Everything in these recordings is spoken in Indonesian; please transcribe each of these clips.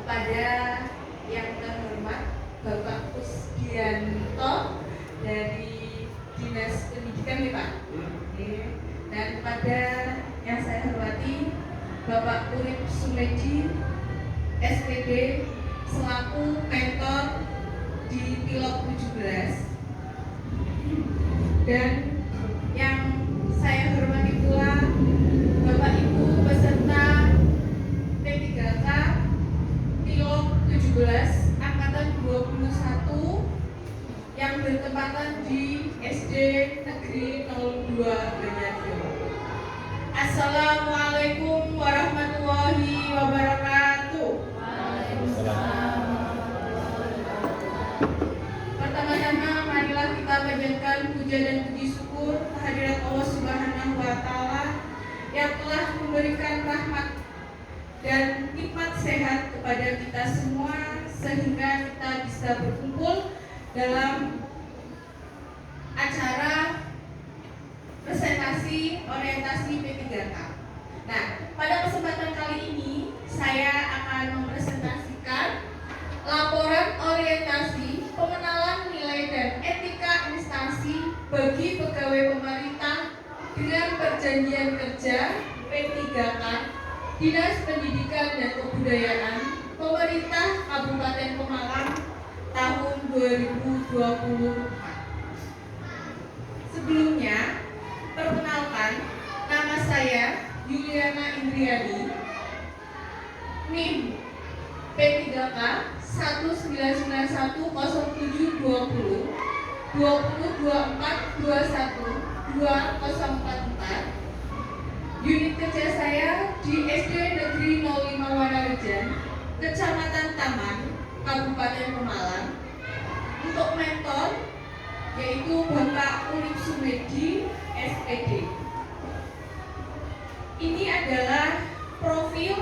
kepada yang terhormat Bapak Kusdianto dari Dinas Pendidikan ya Pak. Dan kepada yang saya hormati Bapak Urip Sumedi SPD selaku mentor di Pilot 17, dan yang saya hormati pula Bapak Ibu peserta P3K Pilot 17 Angkatan 21 yang bertempatan di SD Negeri 02 Banjarjo. Assalamualaikum warahmatullahi wabarakatuh. Pertama-tama marilah kita panjatkan puja dan puji syukur kehadirat Allah Subhanahu wa taala yang telah memberikan rahmat dan nikmat sehat kepada kita semua sehingga kita bisa berkumpul dalam acara presentasi orientasi P3K. Nah, pada kesempatan kali ini saya akan mempresentasikan laporan orientasi pengenalan nilai dan etika instansi bagi pegawai pemerintah dengan perjanjian kerja P3K Dinas Pendidikan dan Kebudayaan Pemerintah Kabupaten Pemalang tahun 2024. Sebelumnya, perkenalkan, nama saya Yuliana Indriani, NIM P3K 1991070 2044 Unit kerja saya di SD Negeri 05 Wanarejan, Kecamatan Taman, Kabupaten Pemalang. Untuk mentor yaitu Bapak Urip Sumedi SPD. Ini adalah profil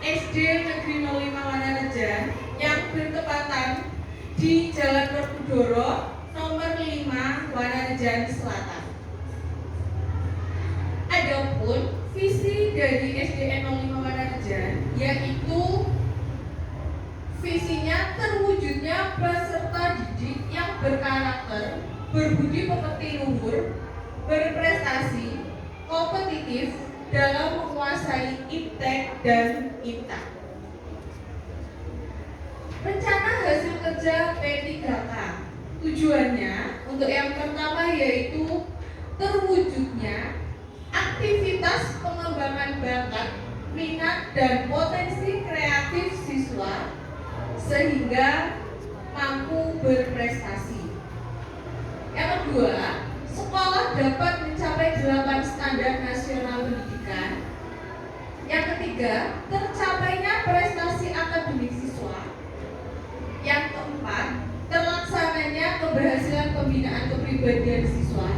SD Negeri 05 Wanarejan yang bertepatan di Jalan Werkudara nomor 5 Wanarejan Selatan. Adapun visi dari SDN 05 Wanarejan yaitu visinya terwujudnya peserta didik yang berkarakter, berbudi pekerti luhur, berprestasi, kompetitif dalam menguasai iptek dan iptak. Rencana hasil kerja P3K tujuannya untuk yang pertama yaitu terwujudnya aktivitas pengembangan bakat, minat dan potensi kreatif siswa sehingga mampu berprestasi. Yang kedua, sekolah dapat mencapai 8 standar nasional pendidikan. Yang ketiga, tercapainya prestasi akademik siswa. Yang keempat, terlaksananya keberhasilan pembinaan kepribadian siswa.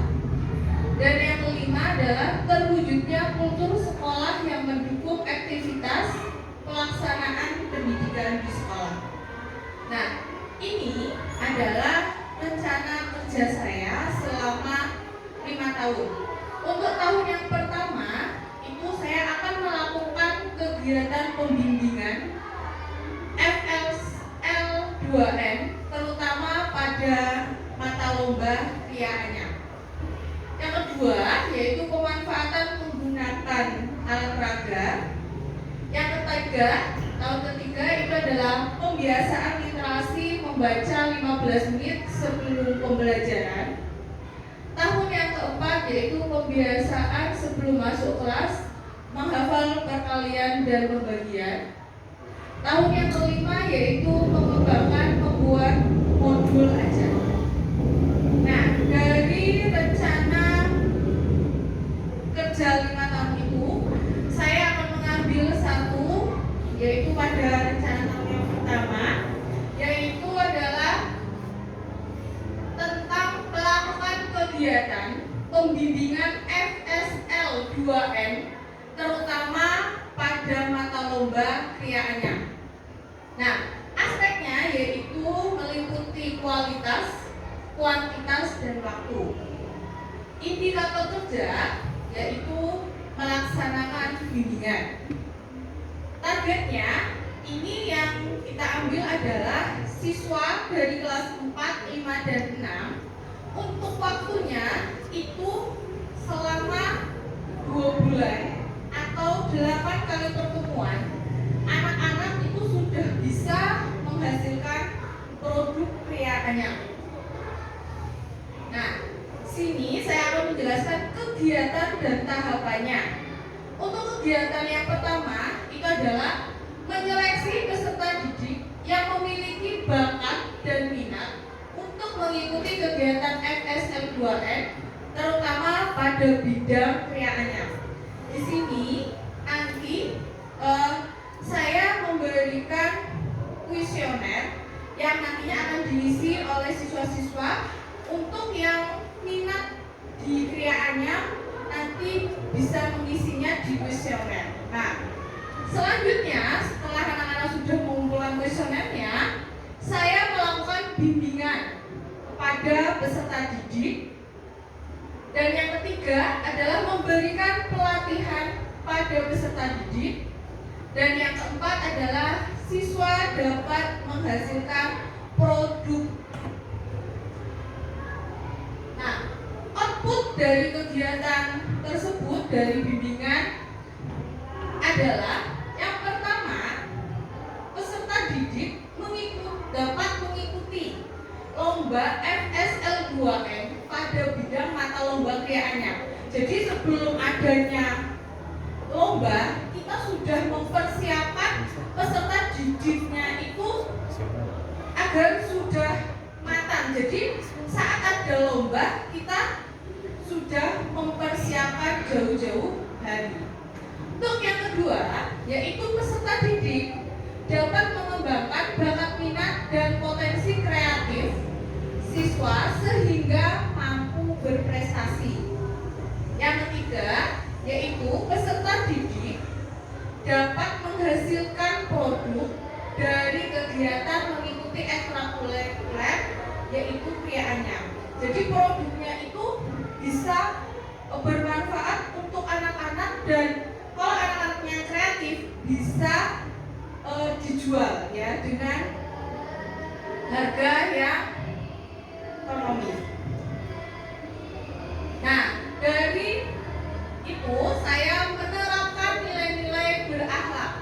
Dan yang kelima adalah terwujudnya kultur sekolah yang mendukung aktivitas pelaksanaan pendidikan di sekolah. Nah, ini adalah rencana kerja saya selama 5 tahun. Untuk tahun yang pertama, itu saya akan melakukan kegiatan pembimbingan FLL 2N, terutama pada mata lomba Ria Anyar. Yang kedua, yaitu pemanfaatan menggunakan alat peraga. Yang ketiga, tahun ketiga itu adalah pembiasaan literasi membaca 15 menit sebelum pembelajaran. Tahun yang keempat yaitu pembiasaan sebelum masuk kelas, menghafal perkalian dan pembagian. Tahun yang kelima yaitu mengembangkan membuat modul ajar. Nah, dari rencana kerja 5 tahun itu, saya akan mengambil satu, yaitu pada rencana tahun yang pertama, yaitu adalah tentang melakukan kegiatan pembimbingan FSL 2N, terutama pada mata lomba Ria Anyar. Nah, aspeknya yaitu meliputi kualitas, kuantitas, dan waktu. Indikator kerja yaitu melaksanakan bimbingan. Targetnya ini yang kita ambil adalah siswa dari kelas 4, 5, dan 6. Untuk waktunya itu selama 2 bulan atau 8 kali pertemuan, anak-anak itu sudah bisa menghasilkan produk kriaannya. Nah, sini saya akan menjelaskan kegiatan dan tahapannya. Untuk kegiatan yang pertama itu adalah menyeleksi peserta didik yang memiliki bakat dan minat untuk mengikuti kegiatan FSL2N, terutama pada bidang kriaannya. Di sini nanti saya memberikan kuesioner yang nantinya akan diisi oleh siswa-siswa. Untuk yang minat di kriaannya nanti bisa mengisinya di kuesioner. Nah, selanjutnya setelah anak-anak sudah mengumpulkan kuesionernya, saya melakukan bimbingan kepada peserta didik. Dan yang ketiga adalah memberikan pelatihan pada peserta didik. Dan yang keempat adalah siswa dapat menghasilkan produk. Nah, output dari kegiatan tersebut dari bimbingan adalah yang pertama, peserta didik dapat mengikuti lomba FSL2N pada bidang mata lomba kriaannya. Jadi sebelum adanya lomba, kita sudah mempersiapkan peserta didiknya itu agar sudah matang. Jadi saat ada lomba, kita sudah mempersiapkan jauh-jauh hari. Untuk yang kedua, yaitu peserta didik dapat mengembangkan bakat minat dan potensi kreatif siswa sehingga mampu berprestasi. Yang ketiga, yaitu peserta didik dapat menghasilkan produk dari kegiatan mengikuti ekstrakurikuler, yaitu kriaannya. Jadi produknya itu bisa bermanfaat untuk anak-anak, dan kalau anak-anaknya kreatif bisa dijual ya dengan harga yang ekonomis. Nah, dari itu saya menerapkan nilai-nilai berakhlak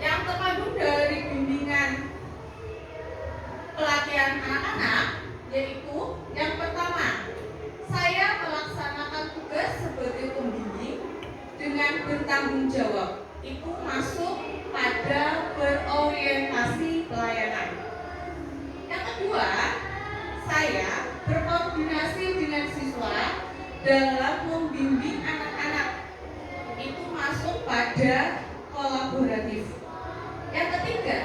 yang terkandung dari bimbingan pelatihan anak-anak, yaitu yang pertama, saya melaksanakan tugas sebagai pembimbing dengan bertanggung jawab. Itu masuk pada berorientasi pelayanan. Yang kedua, saya berkoordinasi dengan siswa dalam membimbing anak-anak. Itu masuk pada kolaboratif. Yang ketiga,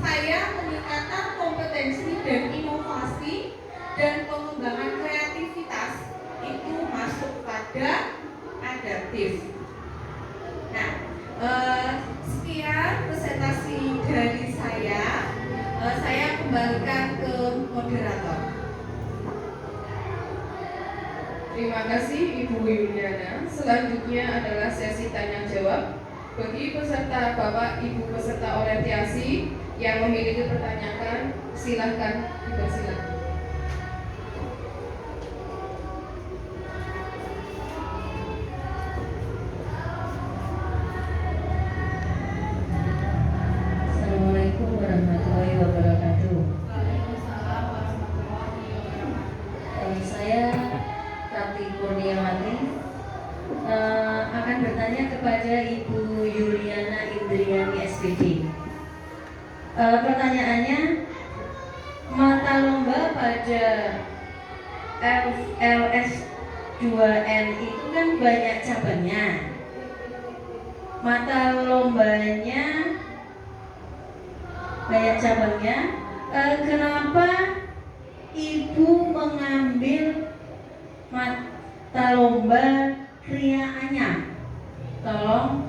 saya meningkatkan kompetensi dan inovasi dan pengembangan kreativitas. Itu masuk pada adaptif. Nah, sekian presentasi dari saya. Saya kembalikan ke moderator. Terima kasih Ibu Yuliana. Selanjutnya adalah sesi tanya jawab. Bagi peserta Bapak Ibu peserta orientasi yang memiliki pertanyaan, silahkan dipersilakan. Assalamualaikum warahmatullahi wabarakatuh. Saya Tati Kurniawati akan bertanya kepada Ibu Yuliana Indriani SPD. Pertanyaannya, mata lomba pada FLS2N itu kan banyak cabangnya. Mata lombanya banyak cabangnya. Kenapa Ibu mengambil mata lomba kriaannya? Tolong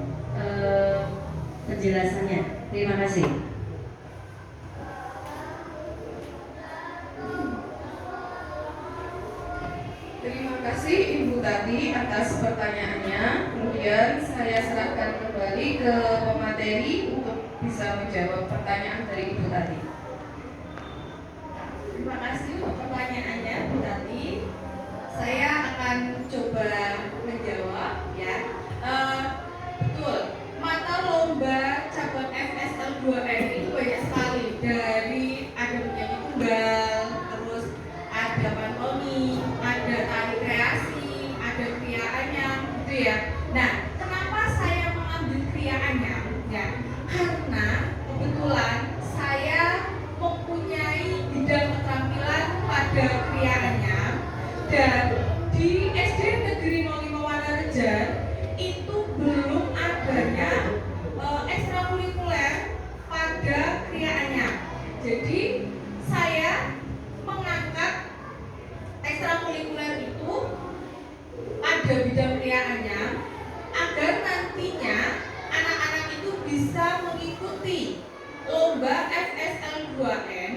penjelasannya. Terima kasih. Terima kasih Ibu Tati atas pertanyaannya. Kemudian saya serahkan kembali ke pemateri untuk bisa bisa menjawab pertanyaan dari Ibu tadi. Terima kasih untuk pertanyaannya, Bu Tati. Saya akan coba menjawab ya. Betul, mata lomba cabang FSL 2N itu banyak sekali. Dari ada menyanyi tunggal, terus ada pantoni, ada tari kreasi, ada kriya anyam, gitu ya. Nah, kenapa saya mengambil kriya anyam? Ya, karena kebetulan saya mempunyai bidang keterampilan pada kriya anyam, dan di SD Negeri 05 Wanarejan itu belum adanya ekstrakurikuler pada kriya anyam. Jadi saya mengangkat ekstrakurikuler itu ada bidang kriya anyam agar nantinya anak-anak itu bisa mengikuti lomba FSL 2N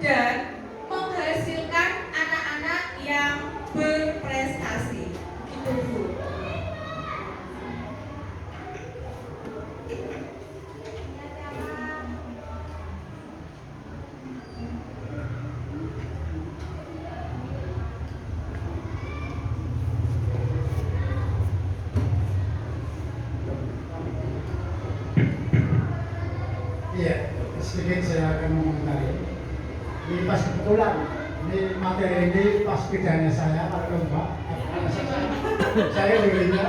dan menghasilkan anak-anak yang berprestasi. Gitu, Bu. Iya, sedikit saya akan mengomentari. Ini pas kebetulan, ini materi ini pas pidana saya kalau lomba. Saya dulunya.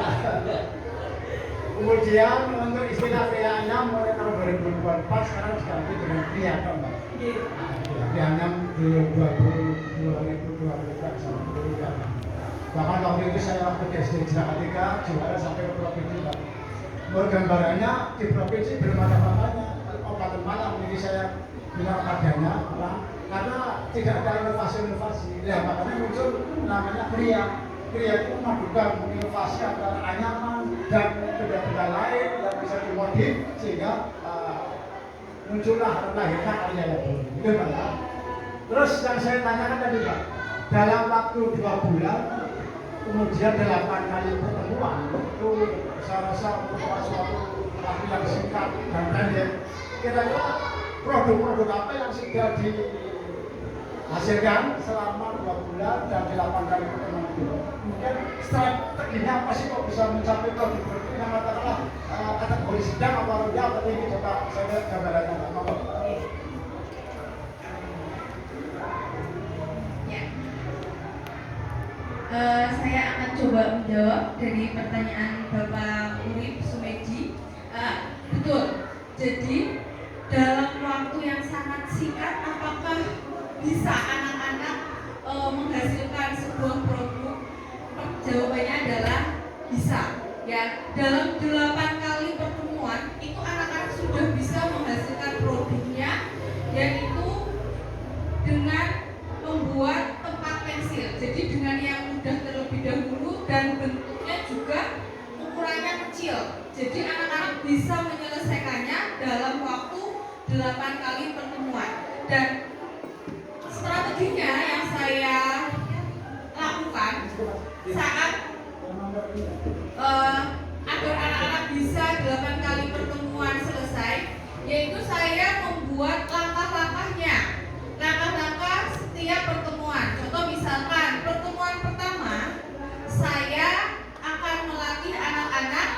Kemudian untuk istilah kriya anyam mulai tahun 2024 sekarang diganti dengan kriya Mbak. Kriya anyam 2022 sampai 2023. Bahkan waktu itu saya waktu di SD Jerakat 3 juara sampai ke provinsi Mbak. Gambarannya di provinsi belum ada matanya. Obat malam ini saya bilang adanya karena tidak ada inovasi-inovasi. Ya makanya muncul namanya kriya. Kriya itu memadukan inovasi antara anyaman dan benda-benda lain yang bisa dimodif sehingga muncullah lahirnya karya itu. Itu Pak. Terus yang saya tanyakan tadi Pak, dalam waktu 2 bulan kemudian 8 kali pertemuan itu saya rasa merupakan suatu waktu yang singkat dan pendek. Kira-kira produk-produk apa yang sudah dihasilkan selama 2 bulan dan 8 kali pertemuan itu? Kemudian strateginya apa sih kok bisa mencapai produk yang katakanlah kategori sedang apa rendah atau tinggi? Coba saya lihat gambarannya Pak. Ya. Saya akan coba menjawab dari pertanyaan Bapak Urip Sumeji. Betul. Jadi dalam waktu yang sangat singkat, apakah bisa anak-anak menghasilkan sebuah produk? Jawabannya adalah bisa. Ya, dalam 8 kali pertemuan itu anak-anak sudah bisa menghasilkan produknya, yaitu dengan membuat tempat pensil. Jadi dengan yang mudah terlebih dahulu dan bentuknya juga ukurannya kecil. Jadi anak-anak bisa menyelesaikannya dalam waktu 8 kali pertemuan. Dan strateginya yang saya lakukan saat agar anak-anak bisa 8 kali pertemuan selesai, yaitu saya membuat langkah-langkahnya, langkah-langkah setiap pertemuan. Contoh misalkan pertemuan pertama saya akan melatih anak-anak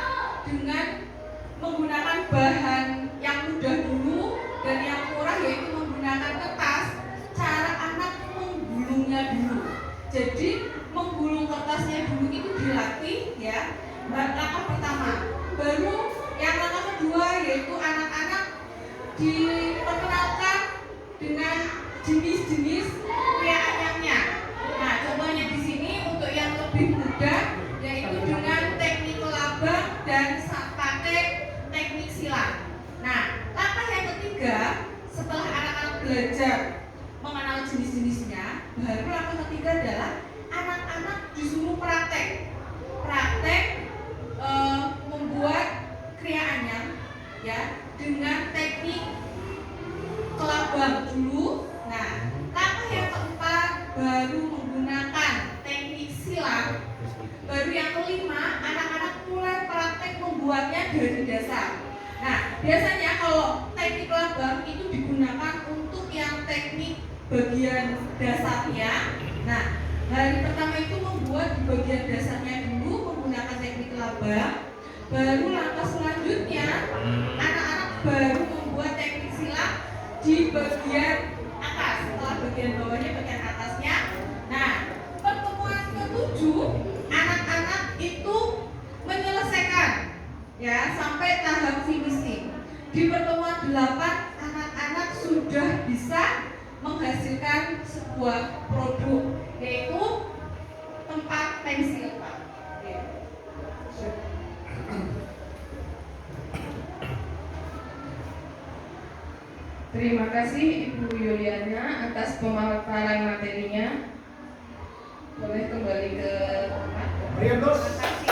dengan menggunakan bahan yang mudah dulu dan yang murah, yaitu menggunakan kertas. Cara anak menggulungnya dulu. Jadi menggulung kertasnya dulu itu dilatih ya. Langkah pertama. Baru yang langkah kedua yaitu anak-anak diperkenalkan dengan jenis-jenis kriya anyamnya. Nah, contohnya di sini untuk yang lebih mudah yaitu dengan teknik kelabang dan pakai teknik silat. Nah, langkah yang ketiga setelah anak-anak belajar mengenal jenis-jenisnya, baru langkah ketiga adalah anak-anak disuruh praktek membuat kriya anyam ya dengan teknik kelabang dulu. Nah, langkah yang keempat baru menggunakan teknik silat. Baru yang kelima anak-anak mulai praktek membuatnya dari dasar. Nah, biasanya kalau teknik labang itu digunakan untuk yang teknik bagian dasarnya. Nah, hari pertama itu membuat di bagian dasarnya dulu menggunakan teknik labang. Baru langkah selanjutnya anak-anak baru membuat teknik silat di bagian atas. Setelah bagian bawahnya, bagian atasnya. Nah, pertemuan ke-7 anak-anak itu menyelesaikan ya sampai tahap finishing. Di pertemuan 8 anak-anak sudah bisa menghasilkan sebuah produk, yaitu tempat pensil, Pak. Oke. Terima kasih Ibu Yuliana atas pemaparan materinya. Boleh kembali ke tempat. Meriam, Bos. Terima kasih.